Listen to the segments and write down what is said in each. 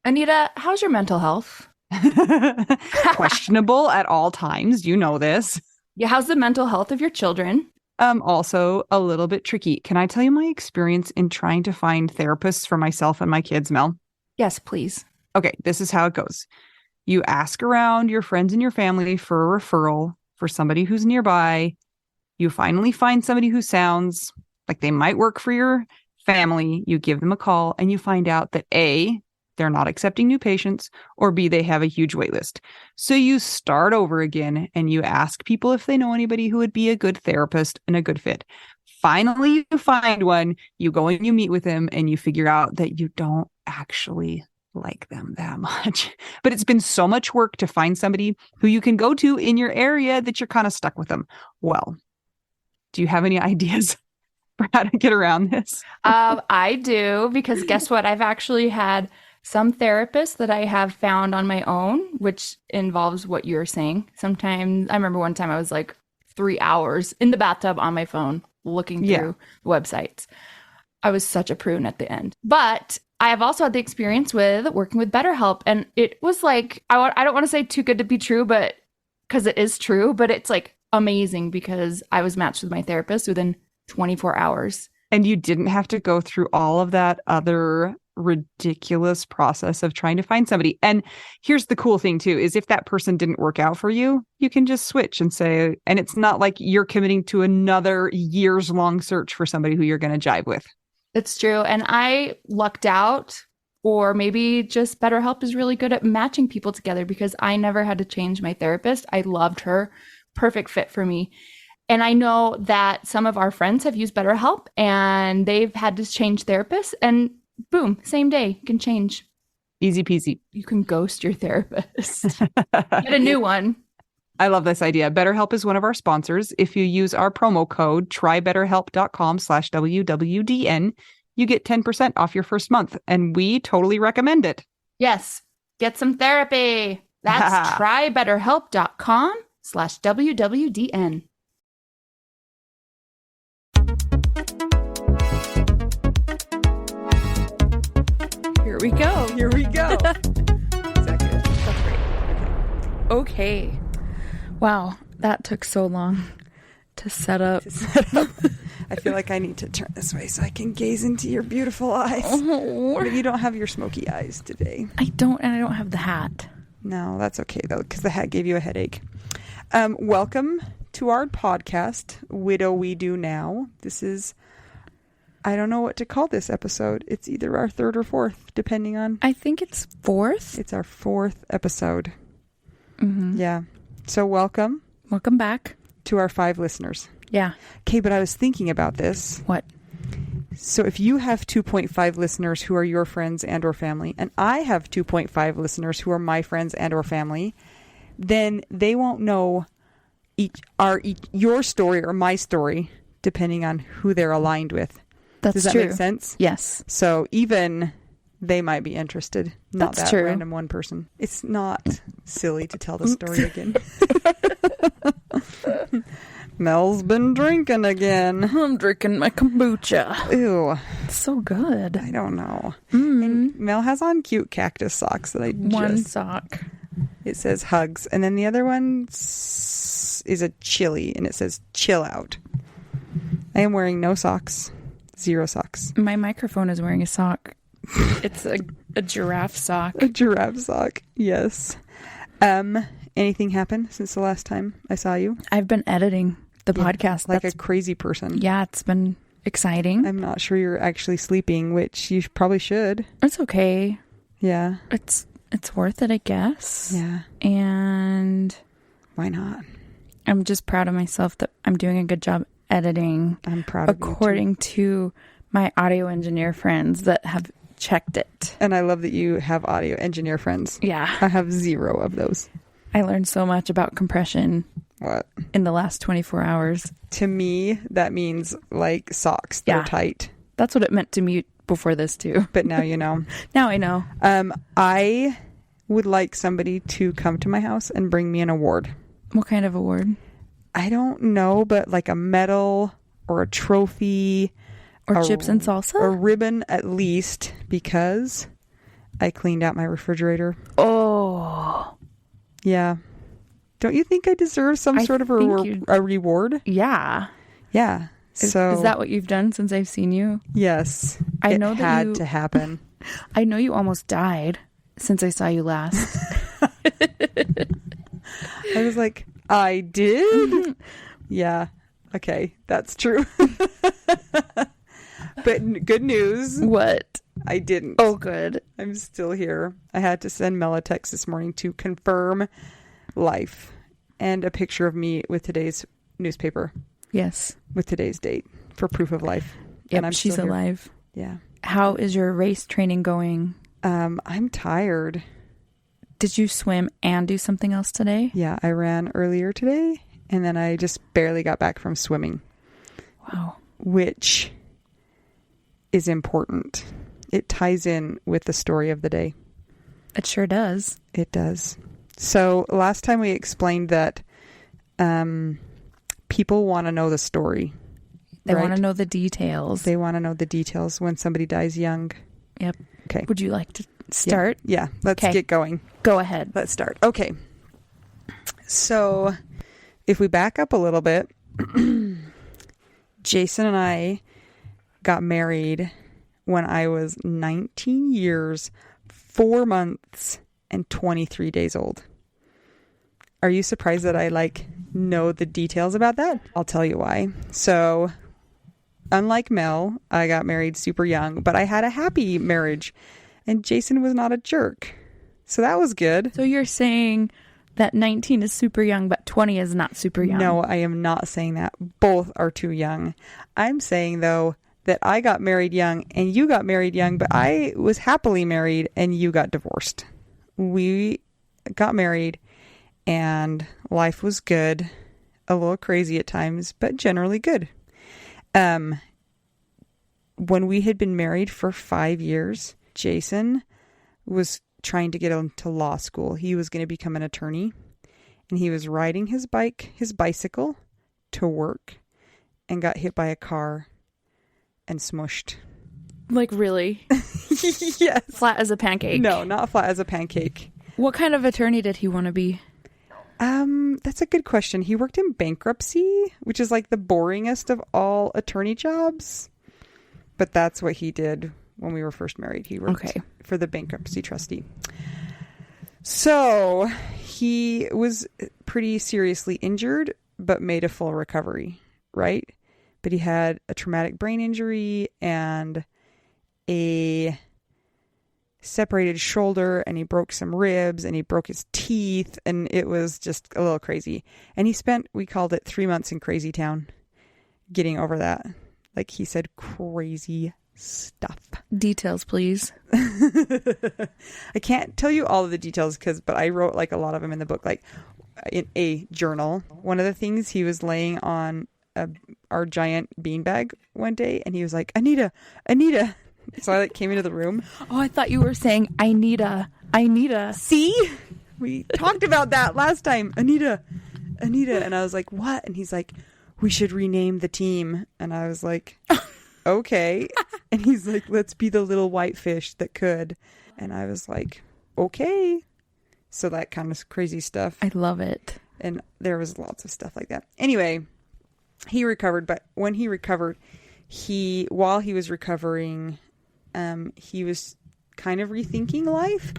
Anita, how's your mental health? Questionable at all times. You know this. Yeah, how's the mental health of your children? Also a little bit tricky. Can I tell you my experience in trying to find therapists for myself and my kids, Mel? Yes, please. Okay, this is how it goes. You ask around your friends and your family for a referral for somebody who's nearby. You finally find somebody who sounds like they might work for your family. You give them a call and you find out that A, they're not accepting new patients, or B, they have a huge wait list. So you start over again and you ask people if they know anybody who would be a good therapist and a good fit. Finally, you find one, you go and you meet with them and you figure out that you don't actually like them that much. But it's been so much work to find somebody who you can go to in your area that you're kind of stuck with them. Well, do you have any ideas for how to get around this? I do, because guess what? I've actually had some therapists that I have found on my own, which involves what you're saying. Sometimes I remember one time I was like 3 hours in the bathtub on my phone looking through websites. I was such a prune at the end. But I have also had the experience with working with BetterHelp. And it was like, I don't want to say too good to be true, but because it is true, but it's like amazing because I was matched with my therapist within 24 hours. And you didn't have to go through all of that other ridiculous process of trying to find somebody. And here's the cool thing too, is if that person didn't work out for you, you can just switch and say, and it's not like you're committing to another years long search for somebody who you're going to jive with. It's true. And I lucked out, or maybe just BetterHelp is really good at matching people together because I never had to change my therapist. I loved her. Perfect fit for me. And I know that some of our friends have used BetterHelp and they've had to change therapists, and boom, same day, you can change. Easy peasy. You can ghost your therapist. Get a new one. I love this idea. BetterHelp is one of our sponsors. If you use our promo code trybetterhelp.com/WWDN, you get 10% off your first month. And we totally recommend it. Yes. Get some therapy. That's trybetterhelp.com/WWDN. Here we go. Here we go. Is that good? That's great. Okay. Wow, that took so long to set up. I feel like I need to turn this way so I can gaze into your beautiful eyes. Oh. But you don't have your smoky eyes today. I don't, and I don't have the hat. No, that's okay though, because the hat gave you a headache. Welcome to our podcast, Widow We Do Now. This is, I don't know what to call this episode. It's either our third or fourth, depending on. I think it's fourth. It's our fourth episode. Mm-hmm. Yeah. So welcome. Welcome back to our 5 listeners. Yeah. Okay, but I was thinking about this. What? So if you have 2.5 listeners who are your friends and or family, and I have 2.5 listeners who are my friends and or family, then they won't know your story or my story, depending on who they're aligned with. That's Does that true. make sense? Yes. So even they might be interested. Not That's that true. random one person. It's not silly to tell the story again. Mel's been drinking again. I'm drinking my kombucha. Ew. It's so good. I don't know. Mm. And Mel has on cute cactus socks that One sock. It says hugs. And then the other one is a chili and it says chill out. I am wearing no socks. 0 socks. My microphone is wearing a sock. It's a giraffe sock. A giraffe sock. Yes. Anything happened since the last time I saw you? I've been editing the podcast. Like a crazy person. Yeah, it's been exciting. I'm not sure you're actually sleeping, which you probably should. It's okay. Yeah. It's worth it, I guess. Yeah. And why not? I'm just proud of myself that I'm doing a good job editing. I'm proud of you according to my audio engineer friends that have checked it. And I love that you have audio engineer friends. Yeah. I have 0 of those. I learned so much about compression. What? In the last 24 hours. To me, that means like socks. They're tight. That's what it meant to me before this too. But now you know. Now I know. I would like somebody to come to my house and bring me an award. What kind of award? I don't know, but like a medal or a trophy. Or chips and salsa? A ribbon at least, because I cleaned out my refrigerator. Oh. Yeah. Don't you think I deserve some sort of a reward? Yeah. Yeah. Is that what you've done since I've seen you? Yes. I know that had to happen. I know you almost died since I saw you last. I was like, I did? Yeah. Okay. That's true. But good news. What? I didn't. Oh, good. I'm still here. I had to send Mel a text this morning to confirm life and a picture of me with today's newspaper. Yes. With today's date for proof of life. Yep, and she's alive. Yeah. How is your race training going? I'm tired. Did you swim and do something else today? Yeah, I ran earlier today, and then I just barely got back from swimming. Wow. Which is important. It ties in with the story of the day. It sure does. It does. So last time we explained that people want to know the story. They want to know the details. They want to know the details when somebody dies young. Yep. Okay. Would you like to start? Yeah. Let's get going. Go ahead. Let's start. Okay. So if we back up a little bit, Jason and I got married when I was 19 years, 4 months, and 23 days old. Are you surprised that I know the details about that? I'll tell you why. So unlike Mel, I got married super young, but I had a happy marriage and Jason was not a jerk. So that was good. So you're saying that 19 is super young, but 20 is not super young. No, I am not saying that. Both are too young. I'm saying, though, that I got married young and you got married young, but I was happily married and you got divorced. We got married and life was good, a little crazy at times, but generally good. When we had been married for 5 years, Jason was trying to get into law school. He was going to become an attorney, and he was riding his bicycle to work and got hit by a car and smushed. Like, really? Yes. Flat as a pancake? No, not flat as a pancake. What kind of attorney did he want to be? That's a good question. He worked in bankruptcy, which is like the boringest of all attorney jobs. But that's what he did when we were first married. He worked for the bankruptcy trustee. So he was pretty seriously injured, but made a full recovery, right? But he had a traumatic brain injury and a separated shoulder, and he broke some ribs, and he broke his teeth, and it was just a little crazy. And he spent, we called it 3 months in Crazy Town, getting over that. Like he said, crazy stuff. Details, please. I can't tell you all of the details but I wrote a lot of them in the book, in a journal. One of the things, he was laying on our giant beanbag one day, and he was like, Anita. So I came into the room. Oh, I thought you were saying, Anita. See? We talked about that last time. Anita. And I was like, what? And he's like, we should rename the team. And I was like, okay. And he's like, let's be the little white fish that could. And I was like, okay. So that kind of crazy stuff. I love it. And there was lots of stuff like that. Anyway, he recovered. But when he recovered, while he was recovering, he was kind of rethinking life,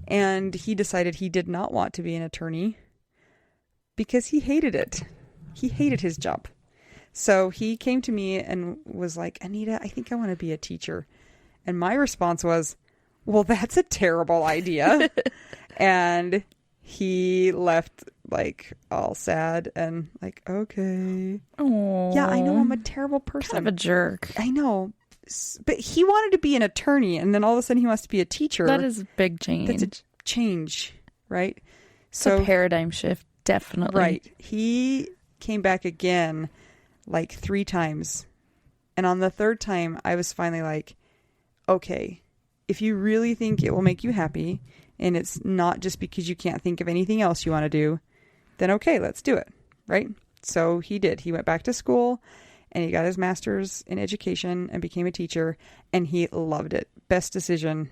and he decided he did not want to be an attorney because he hated it. He hated his job. So he came to me and was like, Anita, I think I want to be a teacher. And my response was, well, that's a terrible idea. And he left all sad and okay. Oh, yeah, I know I'm a terrible person. Kind of a jerk. I know. But he wanted to be an attorney, and then all of a sudden he wants to be a teacher. That is a big change. That's a change, right? It's a paradigm shift, definitely. Right. He came back again 3 times. And on the 3rd time, I was finally like, okay, if you really think it will make you happy, and it's not just because you can't think of anything else you want to do, then okay, let's do it, right? So he did. He went back to school, and he got his master's in education and became a teacher, and he loved it. Best decision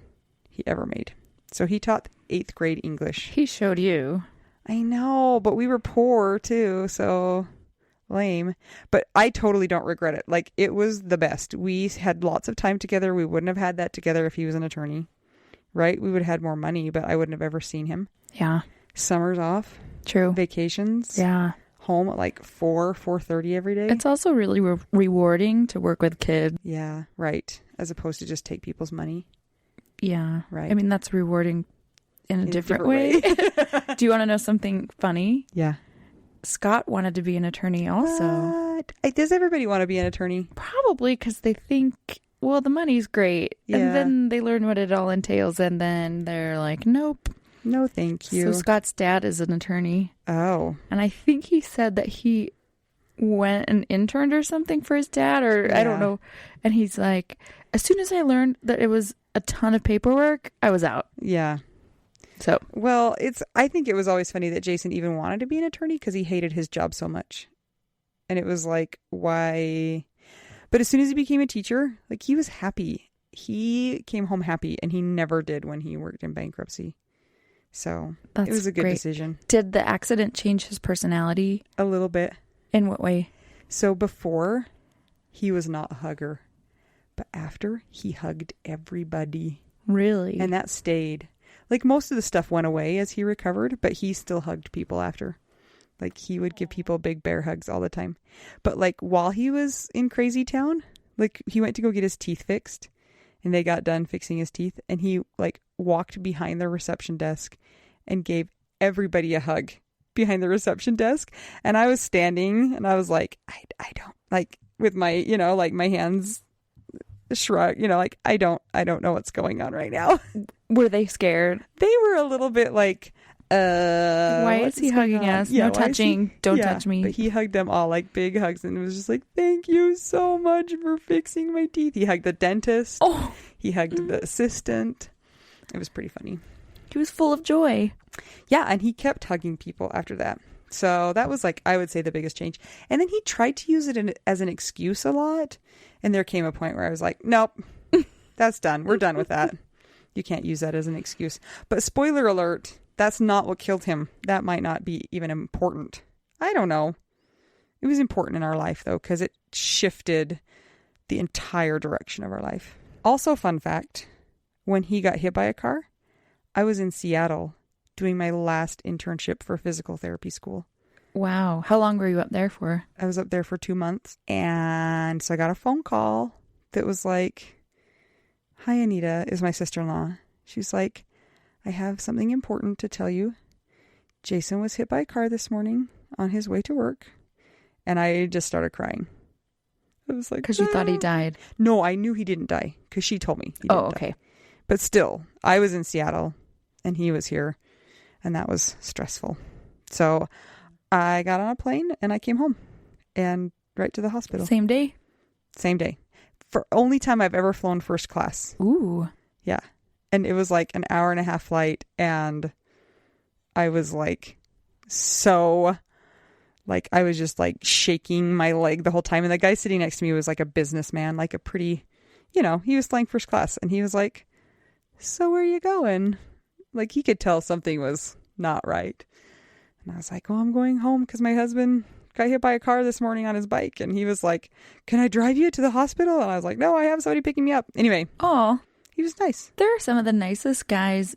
he ever made. So he taught 8th grade English. He showed you. I know, but we were poor too, so lame. But I totally don't regret it. Like, it was the best. We had lots of time together. We wouldn't have had that together if he was an attorney, right? We would have had more money, but I wouldn't have ever seen him. Yeah. Summers off. True. Vacations. Yeah. Home at like 4:30 every day. It's also really rewarding to work with kids. Yeah, right. As opposed to just take people's money. Yeah. Right. I mean, that's rewarding in a different way. Do you want to know something funny? Yeah. Scott wanted to be an attorney also. What? Does everybody want to be an attorney? Probably because they think, well, the money's great. Yeah. And then they learn what it all entails. And then they're like, nope. No, thank you. So Scott's dad is an attorney. Oh. And I think he said that he went and interned or something for his dad, or I don't know. And he's like, as soon as I learned that it was a ton of paperwork, I was out. Yeah. So, well, I think it was always funny that Jason even wanted to be an attorney because he hated his job so much. And it was like, why? But as soon as he became a teacher, like, he was happy. He came home happy, and he never did when he worked in bankruptcy. So it was a good decision. Did the accident change his personality? A little bit. In what way? So before, he was not a hugger. But after, he hugged everybody. Really? And that stayed. Like, most of the stuff went away as he recovered, but he still hugged people after. Like, he would give people big bear hugs all the time. But, like, while he was in Crazy Town, like, he went to go get his teeth fixed. And they got done fixing his teeth. And he, like, walked behind the reception desk and gave everybody a hug behind the reception desk. And I was standing and I was like, I don't, like, with my, you know, like, my hands shrug, you know, like, I don't know what's going on right now. Were they scared? They were a little bit like, why is he hugging us? Yeah, no touching. Don't touch me. But he hugged them all, like, big hugs, and it was just like, thank you so much for fixing my teeth. He hugged the dentist. Oh. He hugged the assistant. It was pretty funny. He was full of joy. Yeah, and he kept hugging people after that. So that was, like, I would say the biggest change. And then he tried to use it as an excuse a lot. And there came a point where I was like, nope, that's done. We're done with that. You can't use that as an excuse. But spoiler alert, that's not what killed him. That might not be even important. I don't know. It was important in our life, though, because it shifted the entire direction of our life. Also, fun fact, when he got hit by a car, I was in Seattle doing my last internship for physical therapy school. Wow. How long were you up there for? I was up there for 2 months. And so I got a phone call that was like, hi, Anita, is my sister-in-law. She's like, I have something important to tell you. Jason was hit by a car this morning on his way to work. And I just started crying. I was like, because you thought he died. No, I knew he didn't die because she told me he didn't okay. die. But still, I was in Seattle and he was here. And that was stressful. So I got on a plane and I came home and right to the hospital. Same day? Same day. For only time I've ever flown first class. Ooh. Yeah. And it was like an 1.5-hour flight. And I was like, so, like, I was just like shaking my leg the whole time. And the guy sitting next to me was like a businessman, like a pretty, you know, he was flying first class. And he was like, so where are you going? Like, he could tell something was not right. And I was like, oh, I'm going home because my husband got hit by a car this morning on his bike. And he was like, can I drive you to the hospital? And I was like, no, I have somebody picking me up. Anyway. Oh, he was nice. There are some of the nicest guys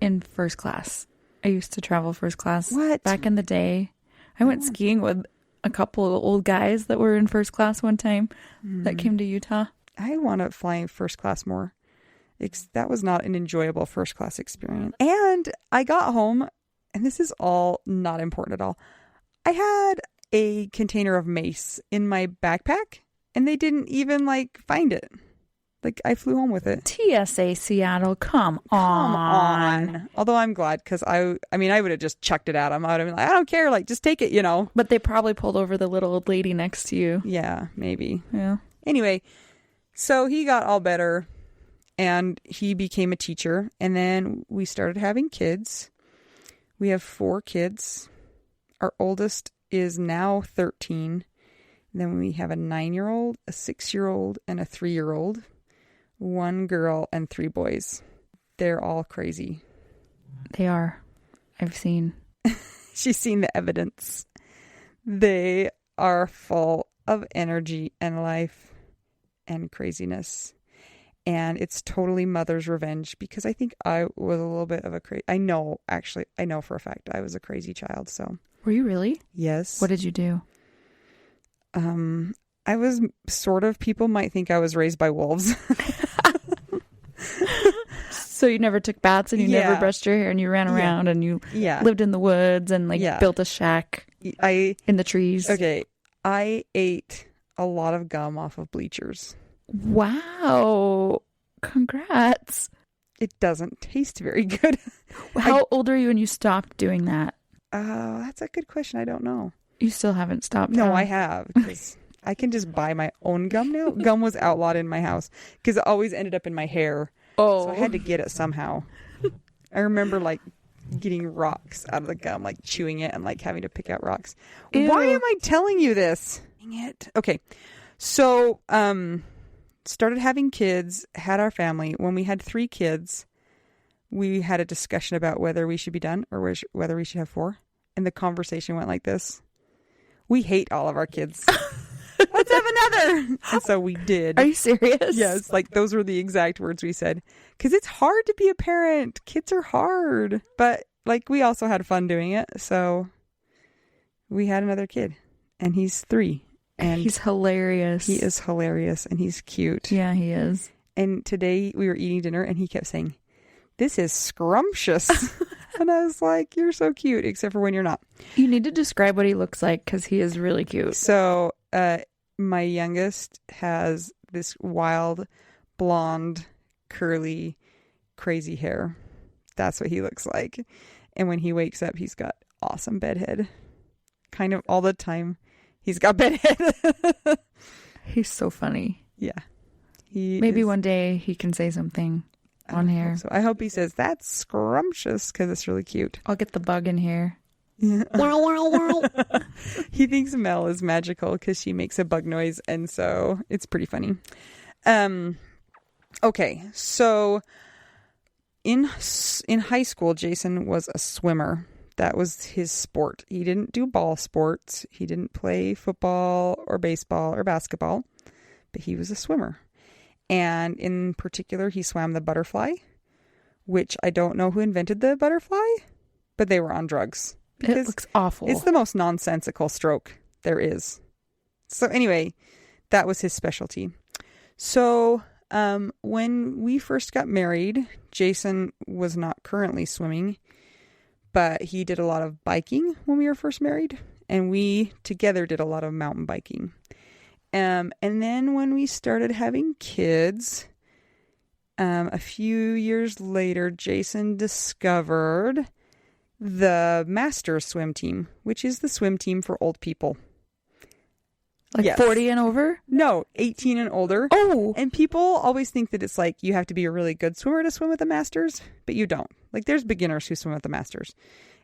in first class. I used to travel first class. What? Back in the day. I went skiing with a couple of old guys that were in first class one time that came to Utah. I want to fly first class more. That was not an enjoyable first class experience. And I got home, and this is all not important at all. I had a container of mace in my backpack, and they didn't even like find it. Like, I flew home with it. TSA Seattle, come on. Although I'm glad because I mean, I would have just chucked it at them. I would have been like, I don't care. Like, just take it, you know. But they probably pulled over the little old lady next to you. Yeah, maybe. Yeah. Anyway, so he got all better and he became a teacher. And then we started having kids. We have 4 kids. Our oldest is now 13. And then we have a 9-year-old, a 6-year-old, and a 3-year-old. 1 girl and 3 boys. They're all crazy. They are. I've seen. She's seen the evidence. They are full of energy and life and craziness. And it's totally mother's revenge because I think I was a little bit of a crazy... I know for a fact I was a crazy child, so... Were you really? Yes. What did you do? I was sort of... People might think I was raised by wolves. So you never took baths and you never brushed your hair and you ran around and you lived in the woods and built a shack in the trees. Okay. I ate a lot of gum off of bleachers. Wow. Congrats. It doesn't taste very good. How old are you when you stopped doing that? That's a good question. I don't know. You still haven't stopped? No, I have. Because I can just buy my own gum now. Gum was outlawed in my house because it always ended up in my hair. Oh. So I had to get it somehow. I remember getting rocks out of the gum, chewing it and having to pick out rocks. Ew. Why am I telling you this? Dang it. Okay. So, started having kids, had our family. When we had 3 kids, we had a discussion about whether we should be done or whether we should have 4. And the conversation went like this. We hate all of our kids. Let's have another. And so we did. Are you serious? Yes. Those were the exact words we said. Because it's hard to be a parent. Kids are hard. But we also had fun doing it. So we had another kid. And he's 3. And he's hilarious. He is hilarious. And he's cute. Yeah, he is. And today we were eating dinner and he kept saying, "This is scrumptious." And I was like, "You're so cute, except for when you're not." You need to describe what he looks like because he is really cute. So my youngest has this wild, blonde, curly, crazy hair. That's what he looks like. And when he wakes up, he's got awesome bedhead. Kind of all the time, he's got bedhead. He's so funny. Yeah. Maybe one day he can say something on here. So I hope he says, "That's scrumptious," because it's really cute. I'll get the bug in here. Yeah. He thinks Mel is magical because she makes a bug noise, and so it's pretty funny. Okay, so in high school, Jason was a swimmer. That was his sport. He didn't do ball sports. He didn't play football or baseball or basketball, but he was a swimmer. And in particular, he swam the butterfly, which I don't know who invented the butterfly, but they were on drugs. It looks awful. It's the most nonsensical stroke there is. So anyway, that was his specialty. So when we first got married, Jason was not currently swimming, but he did a lot of biking when we were first married. And we together did a lot of mountain biking. And then when we started having kids, a few years later, Jason discovered the Masters swim team, which is the swim team for old people. 40 and over? No, 18 and older. Oh. And people always think that it's you have to be a really good swimmer to swim with the Masters, but you don't. There's beginners who swim with the Masters.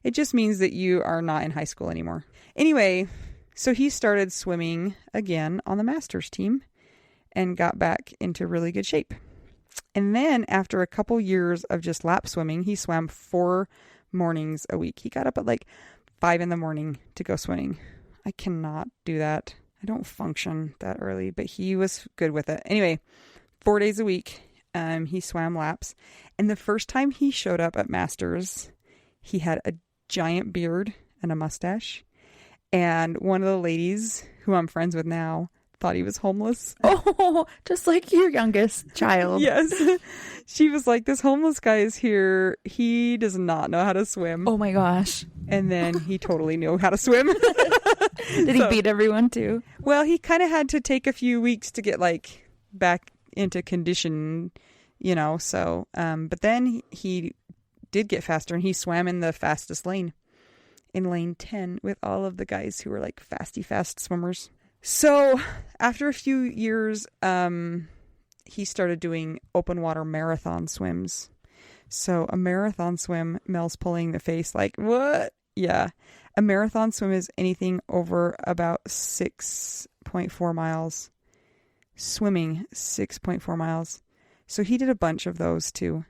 It just means that you are not in high school anymore. Anyway, so he started swimming again on the Masters team and got back into really good shape. And then after a couple years of just lap swimming, he swam 4 mornings a week. He got up at 5 in the morning to go swimming. I cannot do that. I don't function that early, but he was good with it. Anyway, 4 days a week, he swam laps. And the first time he showed up at Masters, he had a giant beard and a mustache. And one of the ladies who I'm friends with now thought he was homeless. Oh, just like your youngest child. Yes. She was like, "This homeless guy is here. He does not know how to swim." Oh my gosh. And then he totally knew how to swim. Did he beat everyone too? Well, he kind of had to take a few weeks to get back into condition, so, but then he did get faster and he swam in the fastest lane, in lane 10 with all of the guys who were fasty fast swimmers. So after a few years, he started doing open water marathon swims. So a marathon swim, Mel's pulling the face what? Yeah. A marathon swim is anything over about 6.4 miles. Swimming 6.4 miles. So he did a bunch of those too.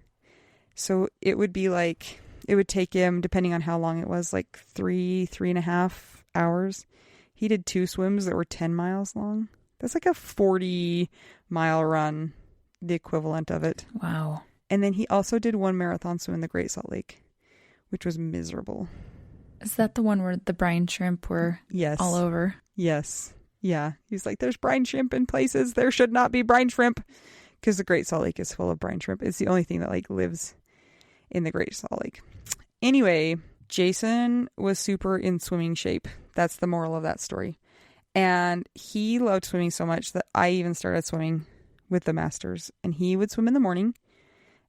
So it would take him, depending on how long it was, like 3.5 hours. He did 2 swims that were 10 miles long. That's like a 40-mile run, the equivalent of it. Wow. And then he also did 1 marathon swim in the Great Salt Lake, which was miserable. Is that the one where the brine shrimp were all over? Yes. Yeah. He's like, there's brine shrimp in places there should not be brine shrimp, because the Great Salt Lake is full of brine shrimp. It's the only thing that like lives in the Great Salt Lake. Anyway, Jason was super in swimming shape. That's the moral of that story. And he loved swimming so much that I even started swimming with the masters. And he would swim in the morning,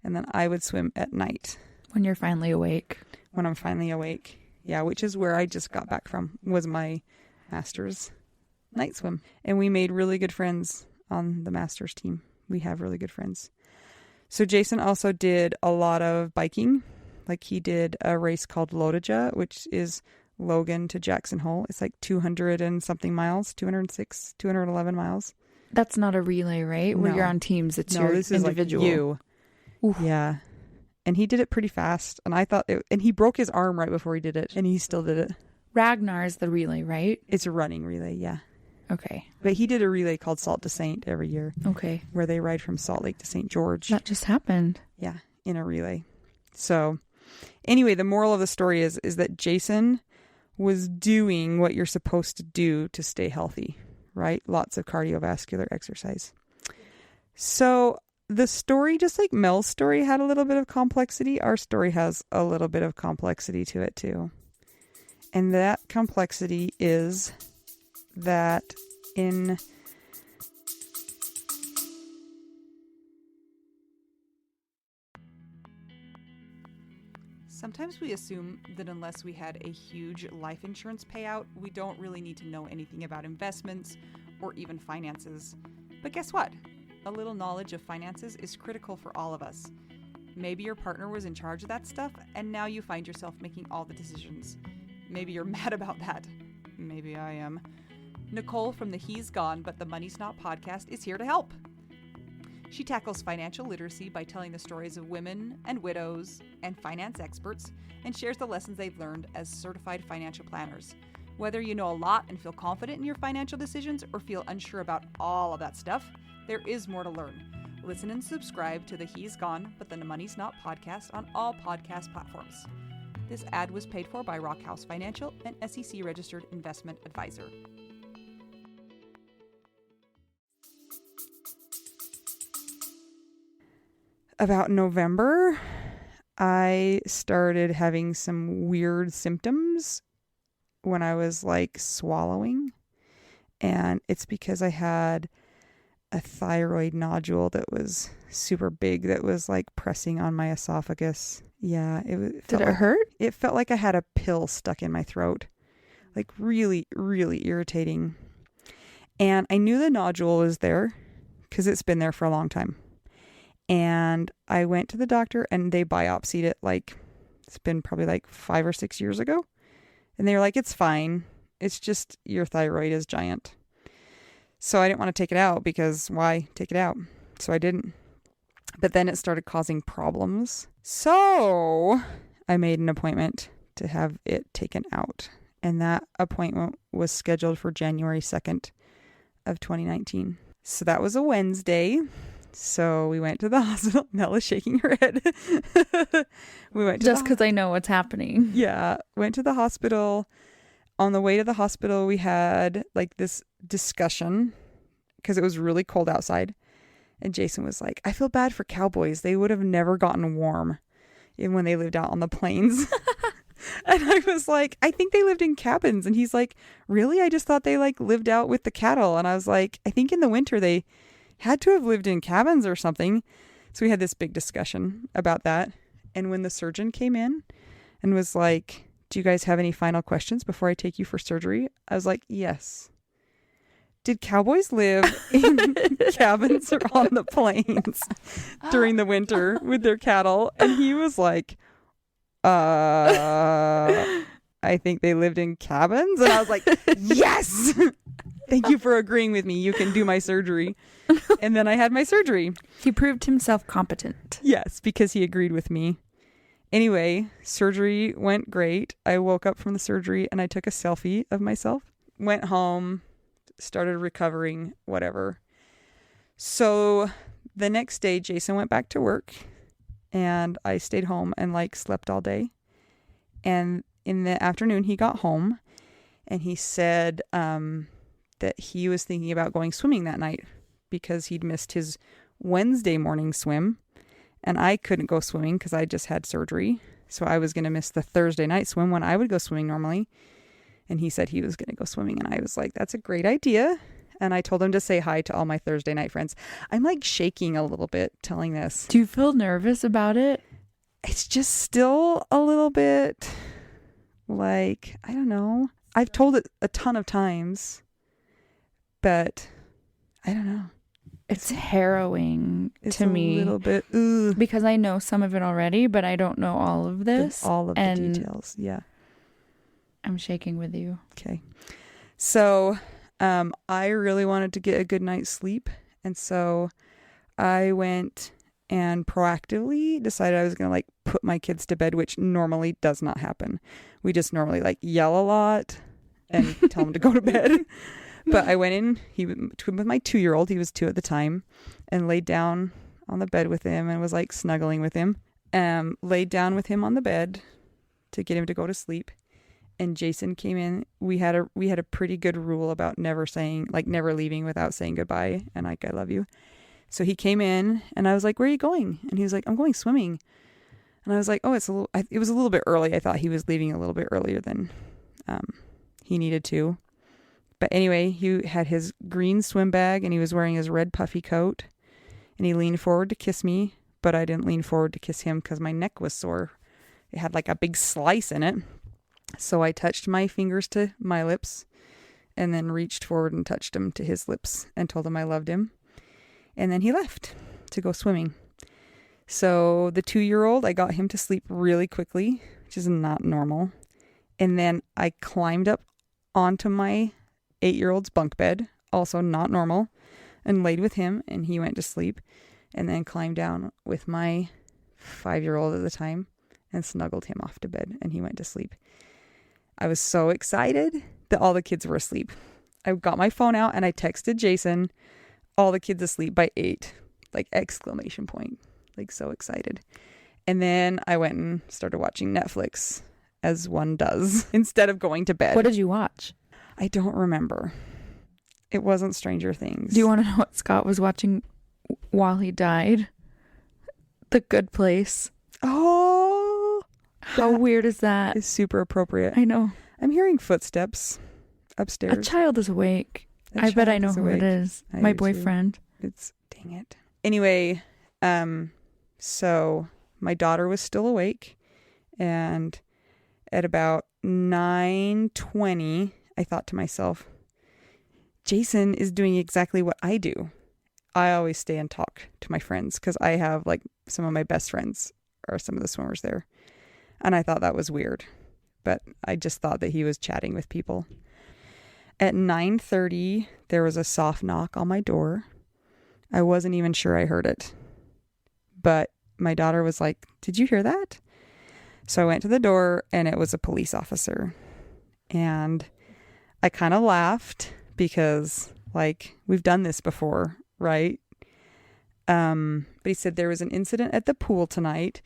and then I would swim at night. When you're finally awake. When I'm finally awake. Yeah, which is where I just got back from, was my masters night swim. And we made really good friends on the masters team. We have really good friends. So Jason also did a lot of biking. Like he did a race called Lodija, which is Logan to Jackson Hole. It's like 200 and something miles, 206, 211 miles. That's not a relay, right? Where you're on teams. It's your this individual. Is like you. Oof. Yeah. And he did it pretty fast. And I thought, and he broke his arm right before he did it. And he still did it. Ragnar is the relay, right? It's a running relay, yeah. Okay. But he did a relay called Salt to Saint every year. Okay. Where they ride from Salt Lake to St. George. That just happened. Yeah, in a relay. So anyway, the moral of the story is that Jason was doing what you're supposed to do to stay healthy, right? Lots of cardiovascular exercise. So the story, just like Mel's story had a little bit of complexity, our story has a little bit of complexity to it too. And that complexity is that sometimes we assume that unless we had a huge life insurance payout, we don't really need to know anything about investments or even finances. But guess what? A little knowledge of finances is critical for all of us. Maybe your partner was in charge of that stuff, and now you find yourself making all the decisions. Maybe you're mad about that. Maybe I am. Nicole from the He's Gone But the Money's Not podcast is here to help. She tackles financial literacy by telling the stories of women and widows and finance experts, and shares the lessons they've learned as certified financial planners. Whether you know a lot and feel confident in your financial decisions or feel unsure about all of that stuff, there is more to learn. Listen and subscribe to the He's Gone But the Money's Not podcast on all podcast platforms. This ad was paid for by Rockhouse Financial, an SEC registered investment advisor. About November, I started having some weird symptoms when I was like swallowing. And it's because I had a thyroid nodule that was super big that was like pressing on my esophagus. Yeah. Did it hurt? It felt like I had a pill stuck in my throat. Like really, really irritating. And I knew the nodule was there because it's been there for a long time. And I went to the doctor and they biopsied it like, it's been probably like 5 or 6 years ago. And they were like, it's fine. It's just your thyroid is giant. So I didn't want to take it out because why take it out? So I didn't. But then it started causing problems. So I made an appointment to have it taken out. And that appointment was scheduled for January 2nd of 2019. So that was a Wednesday. So we went to the hospital. Nella's shaking her head. We went to just because I know what's happening. Yeah. Went to the hospital. On the way to the hospital, we had like this discussion because it was really cold outside. And Jason was like, I feel bad for cowboys. They would have never gotten warm even when they lived out on the plains. And I was like, I think they lived in cabins. And he's like, really? I just thought they like lived out with the cattle. And I was like, I think in the winter they had to have lived in cabins or something. So we had this big discussion about that. And when the surgeon came in and was like, do you guys have any final questions before I take you for surgery? I was like, yes. Did cowboys live in cabins or on the plains during the winter with their cattle? And he was like, I think they lived in cabins. And I was like, yes. Thank you for agreeing with me. You can do my surgery. And then I had my surgery. He proved himself competent. Yes, because he agreed with me. Anyway, surgery went great. I woke up from the surgery and I took a selfie of myself. Went home, started recovering, whatever. So the next day, Jason went back to work and I stayed home and like slept all day. And in the afternoon, he got home and he said that he was thinking about going swimming that night because he'd missed his Wednesday morning swim. And I couldn't go swimming because I just had surgery. So I was going to miss the Thursday night swim when I would go swimming normally. And he said he was going to go swimming. And I was like, that's a great idea. And I told him to say hi to all my Thursday night friends. I'm like shaking a little bit telling this. Do you feel nervous about it? It's just still a little bit like, I don't know. I've told it a ton of times, but I don't know. It's harrowing to me. It's a little bit, ugh. Because I know some of it already, but I don't know all of this. All of the details, yeah. I'm shaking with you. Okay. So I really wanted to get a good night's sleep. And so I went and proactively decided I was going to like put my kids to bed, which normally does not happen. We just normally like yell a lot and tell them to go to bed. But I went in, with my 2-year-old, he was 2 at the time, and laid down on the bed with him and was like snuggling with him. Laid down with him on the bed to get him to go to sleep. And Jason came in. We had a pretty good rule about never leaving without saying goodbye and like, I love you. So he came in and I was like, where are you going? And he was like, I'm going swimming. And I was like, oh, it was a little bit early. I thought he was leaving a little bit earlier than he needed to. But anyway, he had his green swim bag and he was wearing his red puffy coat and he leaned forward to kiss me, but I didn't lean forward to kiss him because my neck was sore. It had like a big slice in it. So I touched my fingers to my lips and then reached forward and touched him to his lips and told him I loved him. And then he left to go swimming. So the 2-year-old, I got him to sleep really quickly, which is not normal. And then I climbed up onto my 8-year-old's bunk bed, also not normal, and laid with him and he went to sleep, and then climbed down with my 5-year-old at the time and snuggled him off to bed and he went to sleep. I was so excited that all the kids were asleep. I got my phone out and I texted Jason, all the kids asleep by 8, like exclamation point, like so excited. And then I went and started watching Netflix as one does instead of going to bed. What did you watch? I don't remember. It wasn't Stranger Things. Do you want to know what Scott was watching while he died? The Good Place. Oh, how weird is that? It's super appropriate. I know. I'm hearing footsteps upstairs. A child is awake. I bet I know who it is. My boyfriend. Dang it. Anyway, so my daughter was still awake, and at about 9:20, I thought to myself, Jason is doing exactly what I do. I always stay and talk to my friends because I have like some of my best friends are some of the swimmers there. And I thought that was weird, but I just thought that he was chatting with people. At 9:30, there was a soft knock on my door. I wasn't even sure I heard it, but my daughter was like, did you hear that? So I went to the door and it was a police officer. And I kind of laughed because like we've done this before, right? But he said there was an incident at the pool tonight.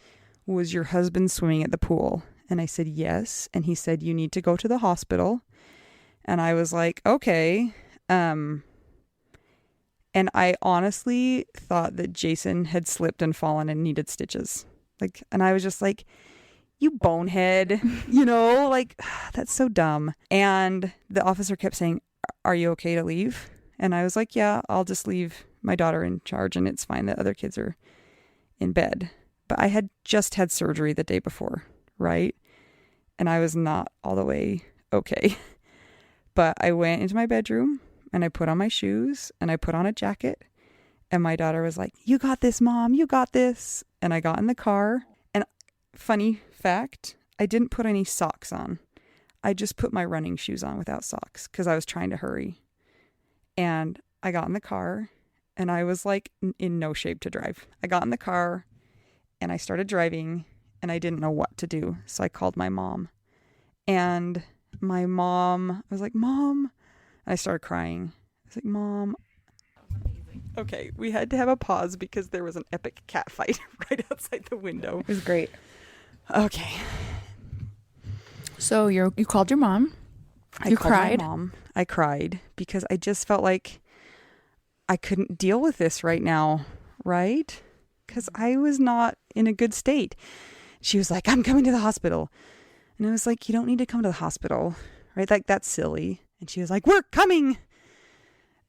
Was your husband swimming at the pool? And I said, yes. And he said, you need to go to the hospital. And I was like, okay. And I honestly thought that Jason had slipped and fallen and needed stitches. Like, and I was just like, you bonehead, like, that's so dumb. And the officer kept saying, are you okay to leave? And I was like, yeah, I'll just leave my daughter in charge and it's fine. The other kids are in bed. But I had just had surgery the day before, right? And I was not all the way okay. But I went into my bedroom and I put on my shoes and I put on a jacket. And my daughter was like, you got this, Mom, you got this. And I got in the car. And funny fact, I didn't put any socks on. I just put my running shoes on without socks because I was trying to hurry. And I got in the car and I was like in no shape to drive. I got in the car and I started driving and I didn't know what to do. So I called my mom. And my mom, I was like, Mom. I started crying. I was like, Mom. Okay, we had to have a pause because there was an epic cat fight right outside the window. It was great. Okay. So you called your mom. I called my mom. I cried because I just felt like I couldn't deal with this right now, right? Because I was not in a good state. She was like, I'm coming to the hospital. And I was like, you don't need to come to the hospital, right? Like, that's silly. And she was like, we're coming.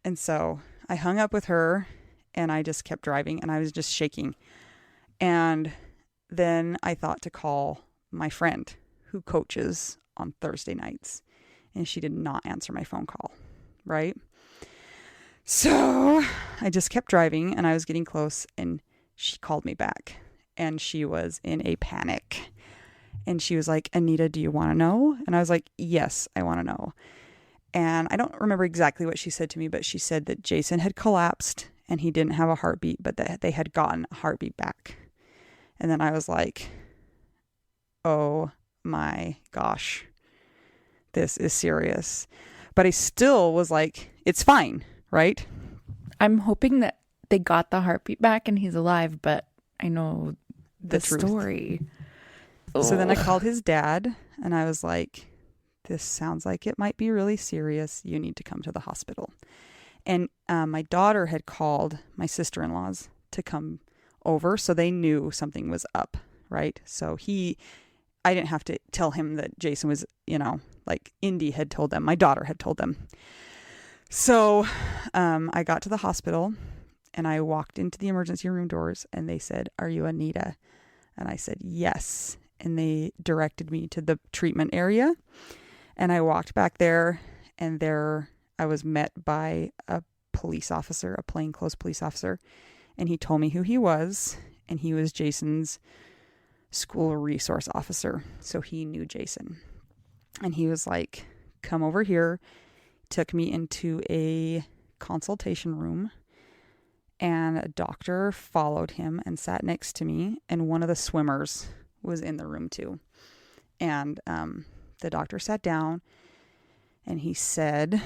And so I hung up with her and I just kept driving and I was just shaking. And then I thought to call my friend who coaches on Thursday nights. And she did not answer my phone call, right? So I just kept driving and I was getting close and she called me back and she was in a panic. And she was like, Anita, do you want to know? And I was like, yes, I want to know. And I don't remember exactly what she said to me, but she said that Jason had collapsed and he didn't have a heartbeat, but that they had gotten a heartbeat back. And then I was like, oh my gosh, this is serious. But I still was like, it's fine, right? I'm hoping that they got the heartbeat back and he's alive, but I know the story. So then I called his dad and I was like, this sounds like it might be really serious. You need to come to the hospital. And my daughter had called my sister-in-laws to come over. So they knew something was up, right? So I didn't have to tell him that Jason was, like Indy had told them. My daughter had told them. So I got to the hospital and I walked into the emergency room doors and they said, are you Anita? And I said, yes. And they directed me to the treatment area. And I walked back there and there I was met by a police officer, a plainclothes police officer. And he told me who he was. And he was Jason's school resource officer. So he knew Jason. And he was like, come over here. Took me into a consultation room. And a doctor followed him and sat next to me. And one of the swimmers was in the room too. And the doctor sat down and he said,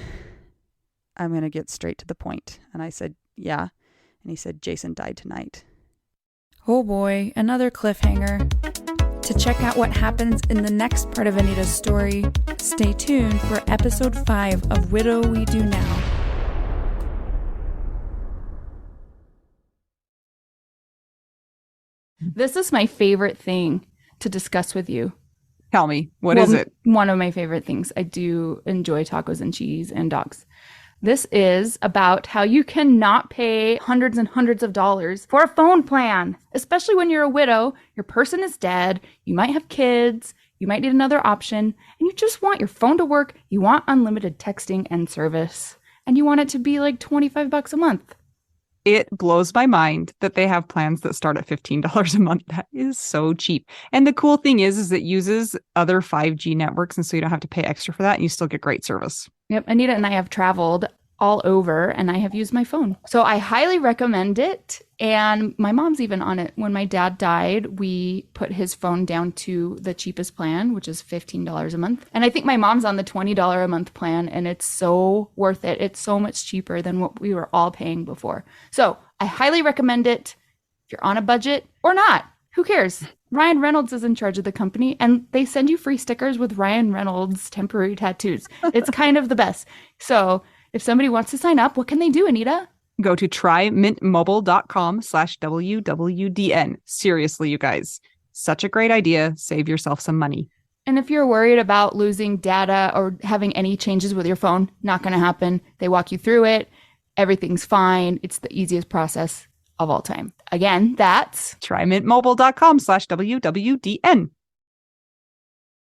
I'm going to get straight to the point. And I said, yeah. And he said, Jason died tonight. Oh boy, another cliffhanger. To check out what happens in the next part of Anita's story, stay tuned for episode 5 of Widow We Do Now. This is my favorite thing to discuss with you. Tell me, what is it? One of my favorite things. I do enjoy tacos and cheese and dogs. This is about how you cannot pay hundreds and hundreds of dollars for a phone plan, especially when you're a widow, your person is dead, you might have kids, you might need another option, and you just want your phone to work, you want unlimited texting and service, and you want it to be like $25 a month. It blows my mind that they have plans that start at $15 a month. That is so cheap. And the cool thing is it uses other 5G networks. And so you don't have to pay extra for that. And you still get great service. Yep. Anita and I have traveled all over and I have used my phone. So I highly recommend it. And my mom's even on it. When my dad died, we put his phone down to the cheapest plan, which is $15 a month. And I think my mom's on the $20 a month plan and it's so worth it. It's so much cheaper than what we were all paying before. So I highly recommend it if you're on a budget or not. Who cares? Ryan Reynolds is in charge of the company and they send you free stickers with Ryan Reynolds temporary tattoos. It's kind of the best. So if somebody wants to sign up, what can they do, Anita? Go to trymintmobile.com/WWDN. Seriously, you guys, such a great idea. Save yourself some money. And if you're worried about losing data or having any changes with your phone, not going to happen. They walk you through it. Everything's fine. It's the easiest process of all time. Again, that's trymintmobile.com/WWDN.